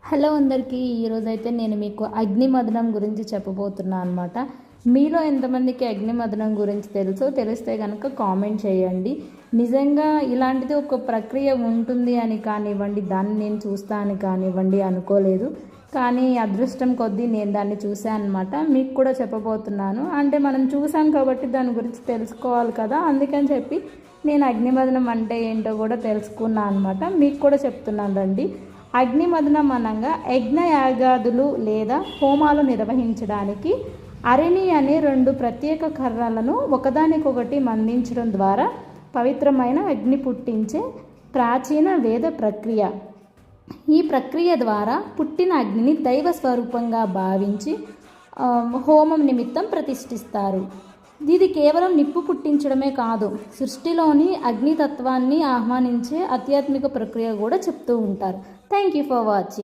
Hello అందరికీ ఈరోజైతే నేను మీకు అగ్నిమథనం గురించి చెప్పబోతున్నాను అనమాట. మీలో ఎంతమందికి అగ్నిమథనం గురించి తెలిస్తే కనుక కామెంట్ చేయండి. నిజంగా ఇలాంటిది ఒక ప్రక్రియ ఉంటుంది అని కానివ్వండి, దాన్ని నేను చూస్తాను కానివ్వండి అనుకోలేదు. కానీ అదృష్టం కొద్దీ నేను దాన్ని చూశాను అనమాట. మీకు కూడా చెప్పబోతున్నాను. అంటే మనం చూసాం కాబట్టి దాని గురించి తెలుసుకోవాలి కదా, అందుకని చెప్పి నేను అగ్నిమథనం అంటే ఏంటో కూడా తెలుసుకున్నాను అనమాట. మీకు కూడా చెప్తున్నాను రండి. అగ్నిమథనం అనగా యజ్ఞయాగాదులు లేదా హోమాలు నిర్వహించడానికి అరణి అనే 2 ప్రత్యేక కర్రలను ఒకదానికొకటి మండించడం ద్వారా పవిత్రమైన అగ్ని పుట్టించే ప్రాచీన వేద ప్రక్రియ. ఈ ప్రక్రియ ద్వారా పుట్టిన అగ్నిని దైవ స్వరూపంగా భావించి హోమం నిమిత్తం ప్రతిష్ఠిస్తారు. ఇది కేవలం నిప్పు పుట్టించడమే కాదు, సృష్టిలోని అగ్నితత్వాన్ని ఆహ్వానించే ఆధ్యాత్మిక ప్రక్రియ కూడా చెప్తూ ఉంటారు. Thank you for watching.